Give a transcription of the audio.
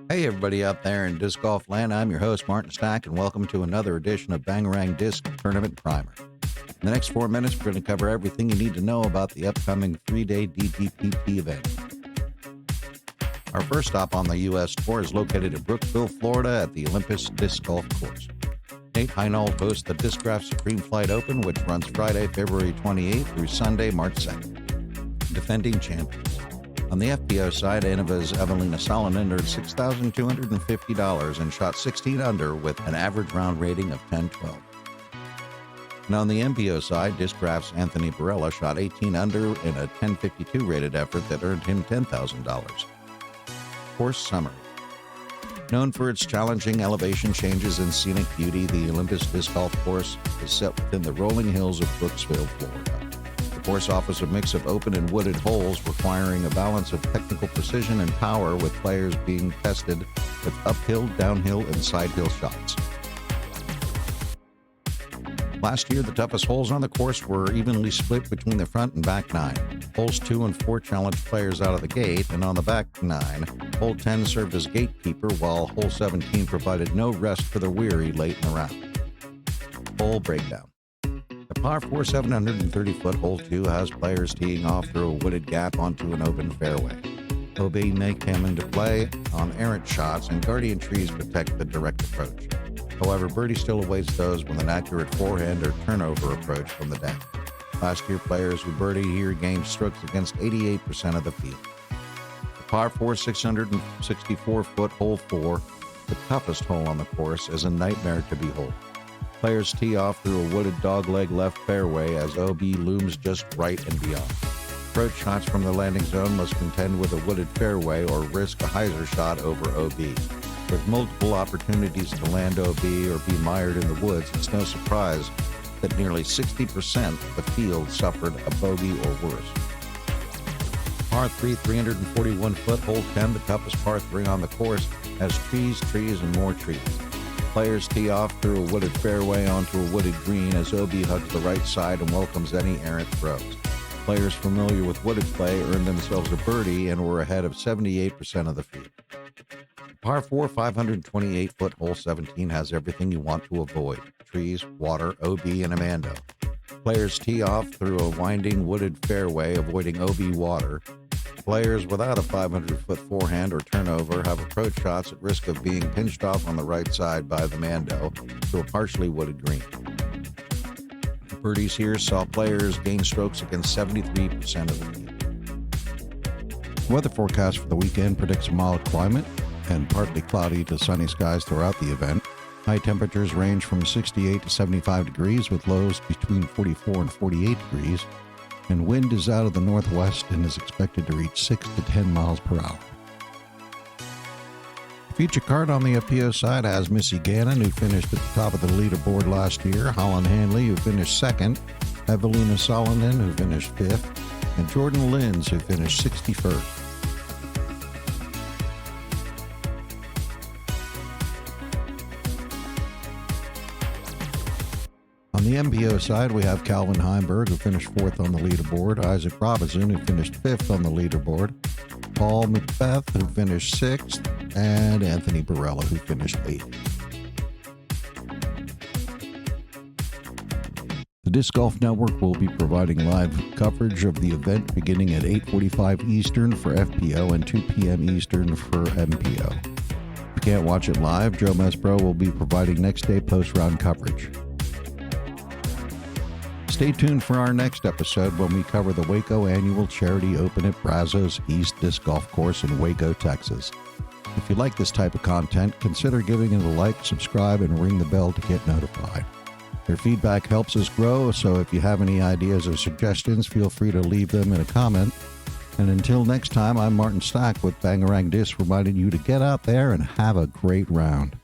Hey, everybody out there in disc golf land. I'm your host, Martin Stack, and welcome to another edition of Bangarang Disc Tournament Primer. In the next 4 minutes, we're going to cover everything you need to know about the upcoming 3-day DGPT event. Our first stop on the U.S. tour is located in Brooksville, Florida at the Olympus Disc Golf Course. Nate Heinold hosts the Discraft Supreme Flight Open, which runs Friday, February 28th through Sunday, March 2nd. Defending champions. On the FPO side, Innova's Evelina Salonen earned $6,250 and shot 16 under with an average round rating of 10-12. And on the MPO side, Discraft's Anthony Barella shot 18 under in a 10.52 rated effort that earned him $10,000. Course summary. Known for its challenging elevation changes and scenic beauty, the Olympus Disc Golf Course is set within the rolling hills of Brooksville, Florida. The course offers a mix of open and wooded holes, requiring a balance of technical precision and power, with players being tested with uphill, downhill, and sidehill shots. Last year, the toughest holes on the course were evenly split between the front and back 9. Holes 2 and 4 challenged players out of the gate, and on the back 9, hole 10 served as gatekeeper, while hole 17 provided no rest for the weary late in the round. Hole breakdown. The par 4 730-foot hole 2 has players teeing off through a wooded gap onto an open fairway. OB may come into play on errant shots, and guardian trees protect the direct approach. However, birdie still awaits those with an accurate forehand or turnover approach from the deck. Last year, players who birdied here gained strokes against 88% of the field. The par 4 664-foot hole 4, the toughest hole on the course, is a nightmare to behold. Players tee off through a wooded dogleg left fairway as OB looms just right and beyond. Approach shots from the landing zone must contend with a wooded fairway or risk a hyzer shot over OB. With multiple opportunities to land OB or be mired in the woods, it's no surprise that nearly 60% of the field suffered a bogey or worse. Par 3 341-foot hole 10, the toughest par 3 on the course, has trees, and more trees. Players tee off through a wooded fairway onto a wooded green as OB hugs the right side and welcomes any errant throws. Players familiar with wooded play earned themselves a birdie and were ahead of 78% of the field. Par 4 528-foot hole 17 has everything you want to avoid: trees, water, OB, and a Mando. Players tee off through a winding wooded fairway, avoiding OB water. Players without a 500-foot forehand or turnover have approach shots at risk of being pinched off on the right side by the Mando to a partially wooded green. Birdies here saw players gain strokes against 73% of the field. Weather forecast for the weekend predicts a mild climate and partly cloudy to sunny skies throughout the event. High temperatures range from 68 to 75 degrees with lows between 44 and 48 degrees, and wind is out of the northwest and is expected to reach 6 to 10 miles per hour. The feature card on the FPO side has Missy Gannon, who finished at the top of the leaderboard last year, Holland Hanley, who finished second, Evelina Salonen, who finished fifth, and Jordan Linds, who finished 61st. On the MPO side, we have Calvin Heimberg, who finished fourth on the leaderboard, Isaac Robinson, who finished fifth on the leaderboard, Paul Macbeth, who finished sixth, and Anthony Barella, who finished eighth. The Disc Golf Network will be providing live coverage of the event beginning at 8:45 Eastern for FPO and 2 p.m. Eastern for MPO. If you can't watch it live, Joe Mespro will be providing next-day post-round coverage. Stay tuned for our next episode when we cover the Waco Annual Charity Open at Brazos East Disc Golf Course in Waco, Texas. If you like this type of content, consider giving it a like, subscribe, and ring the bell to get notified. Your feedback helps us grow, so if you have any ideas or suggestions, feel free to leave them in a comment. And until next time, I'm Martin Stack with Bangarang Disc, reminding you to get out there and have a great round.